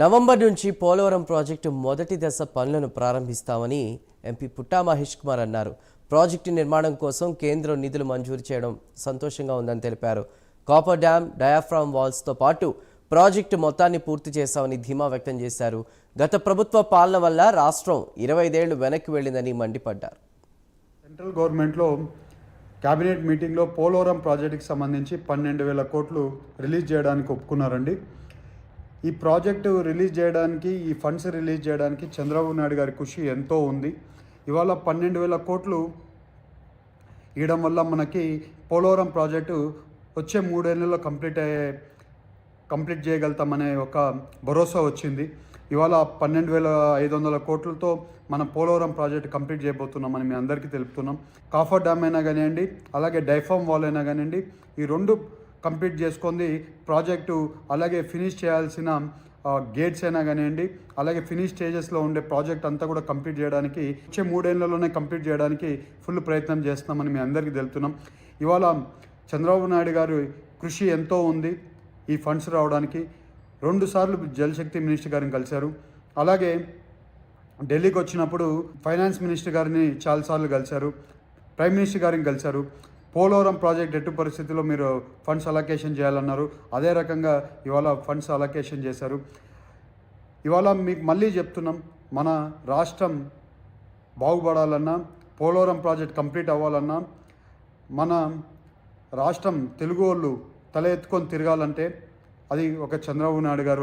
November నుంచి Polavaram project మొదటి దశ పనులను ప్రారంభిస్తామని ఎంపీ పుట్టా మహేష్ కుమార్ అన్నారు. ప్రాజెక్టు నిర్మాణం కోసం కేంద్రం నిధులు మంజూరు చేయడం సంతోషంగా ఉందని తెలిపారు. కాపర్ డ్యామ్, డయాఫ్రామ్ వాల్స్తో పాటు ప్రాజెక్టు మొత్తాన్ని పూర్తి చేశామని ధీమా వ్యక్తం చేశారు. గత ప్రభుత్వ పాలన వల్ల రాష్ట్రం 25 ఏళ్లు వెనక్కి వెళ్లిందని మండిపడ్డారు. సెంట్రల్ గవర్నమెంట్లో క్యాబినెట్ మీటింగ్లో పోలవరం ప్రాజెక్టుకి సంబంధించి 12,000 కోట్లు రిలీజ్ చేయడానికి ఒప్పుకున్నారండి. ఈ ప్రాజెక్టు రిలీజ్ చేయడానికి, ఈ ఫండ్స్ రిలీజ్ చేయడానికి చంద్రబాబు నాయుడు గారి కృషి ఎంతో ఉంది. ఇవాళ 12,000 కోట్లు ఇవ్వడం వల్ల మనకి పోలవరం ప్రాజెక్టు వచ్చే 3 ఏళ్లలో కంప్లీట్ చేయగలుగుతామనే ఒక భరోసా వచ్చింది. ఇవాళ 12,500 కోట్లతో మన పోలవరం ప్రాజెక్టు కంప్లీట్ చేయబోతున్నామని మీ అందరికీ తెలుపుతున్నాం. కాఫర్ డ్యామ్ అయినా కానివ్వండి, అలాగే డైఫామ్ వాల్ అయినా కానివ్వండి, ఈ రెండు కంప్లీట్ చేసుకుంది ప్రాజెక్టు. అలాగే ఫినిష్ చేయాల్సిన గేట్స్ అయినా కానివ్వండి, అలాగే ఫినిష్ స్టేజెస్లో ఉండే ప్రాజెక్ట్ అంతా కూడా కంప్లీట్ చేయడానికి వచ్చే 3 ఏళ్లలోనే కంప్లీట్ చేయడానికి ఫుల్ ప్రయత్నం చేస్తున్నామని మీ అందరికీ తెలుపుతున్నాం. ఇవాళ చంద్రబాబు నాయుడు గారు కృషి ఎంతో ఉంది ఈ ఫండ్స్ రావడానికి. 2 సార్లు జలశక్తి మినిస్టర్ గారిని కలిశారు. అలాగే ఢిల్లీకి వచ్చినప్పుడు ఫైనాన్స్ మినిస్టర్ గారిని చాలాసార్లు కలిశారు, ప్రైమ్ మినిస్టర్ గారిని కలిశారు. పోలవరం ప్రాజెక్ట్ ఎట్టి పరిస్థితుల్లో మీరు ఫండ్స్ అలొకేషన్ చేయాలన్నారు. అదే రకంగా ఇవాళ ఫండ్స్ అలొకేషన్ చేశారు. ఇవాళ మీకు మళ్ళీ చెప్తున్నాం, మన రాష్ట్రం బాగుపడాలన్నా, పోలవరం ప్రాజెక్ట్ కంప్లీట్ అవ్వాలన్నా, మన రాష్ట్రం తెలుగు వాళ్ళు తల ఎత్తుకొని తిరగాలంటే అది ఒక చంద్రబాబు నాయుడు గారు